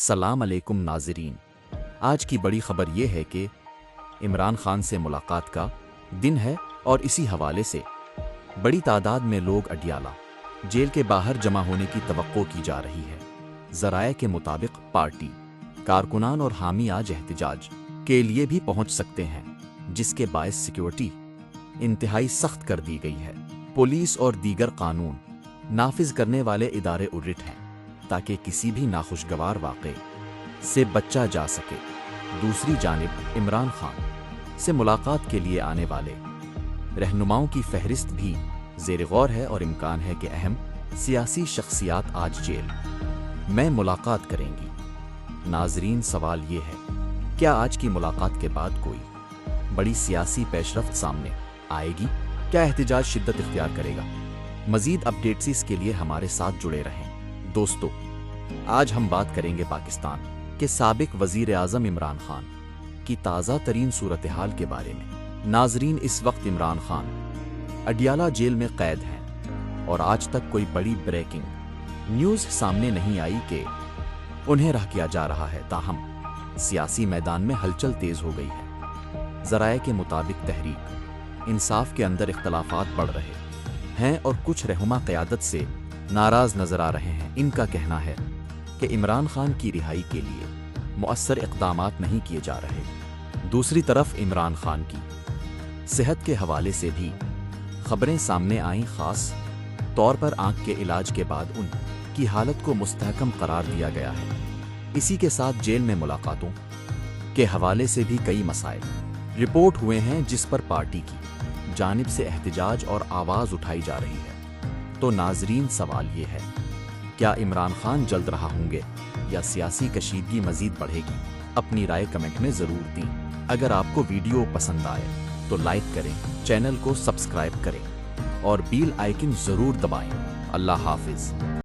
सलाम अलैकुम नाज़रीन। आज की बड़ी खबर ये है कि इमरान खान से मुलाकात का दिन है और इसी हवाले से बड़ी तादाद में लोग अडियाला जेल के बाहर जमा होने की तवक्को की जा रही है। ज़राए के मुताबिक पार्टी कारकुनान और हामी आज एहतजाज के लिए भी पहुंच सकते हैं, जिसके बायस सिक्योरिटी इंतहाई सख्त कर दी गई है। पुलिस और दीगर कानून नाफिज करने वाले इदारे उर्रिट हैं ताकि किसी भी नाखुशगवार वाक़े से बचा जा सके। दूसरी जानिब इमरान खान से मुलाकात के लिए आने वाले रहनुमाओं की फहरिस्त भी ज़ेर गौर है और इम्कान है कि अहम सियासी शख्सियात आज जेल में मुलाकात करेंगी। नाजरीन, सवाल ये है, क्या आज की मुलाकात के बाद कोई बड़ी सियासी पेशरफ्त सामने आएगी? क्या एहतजाज शिद्दत इख्तियार करेगा? मज़ीद अपडेट्स के लिए हमारे साथ जुड़े रहें। दोस्तों, आज हम बात करेंगे पाकिस्तान के साबिक वज़ीर आज़म इमरान खान की ताज़ा तरीन सूरत हाल के बारे में। नाजरीन, इस वक्त इमरान खान अडियाला जेल में कैद हैं और आज तक कोई बड़ी ब्रेकिंग न्यूज़ सामने नहीं आई कि उन्हें रहा किया जा रहा है। ताहम सियासी मैदान में हलचल तेज़ हो गई है। ज़राए के मुताबिक तहरीक इंसाफ के अंदर इख्तलाफात बढ़ रहे हैं और कुछ रहनुमा क़यादत से नाराज़ नज़र आ रहे हैं। इनका कहना है कि इमरान खान की रिहाई के लिए मुअस्सर इक़दामात नहीं किए जा रहे। दूसरी तरफ इमरान खान की सेहत के हवाले से भी खबरें सामने आईं, ख़ास तौर पर आंख के इलाज के बाद उनकी हालत को मुस्तहकम करार दिया गया है। इसी के साथ जेल में मुलाकातों के हवाले से भी कई मसाइल रिपोर्ट हुए हैं, जिस पर पार्टी की जानिब से एहतजाज और आवाज़ उठाई जा रही है। तो नाजरीन, सवाल ये है, क्या इमरान खान जल्द रहा होंगे या सियासी कशीदगी मज़ीद बढ़ेगी? अपनी राय कमेंट में ज़रूर दें। अगर आपको वीडियो पसंद आए तो लाइक करें, चैनल को सब्सक्राइब करें और बेल आइकन ज़रूर दबाएं। अल्लाह हाफिज़।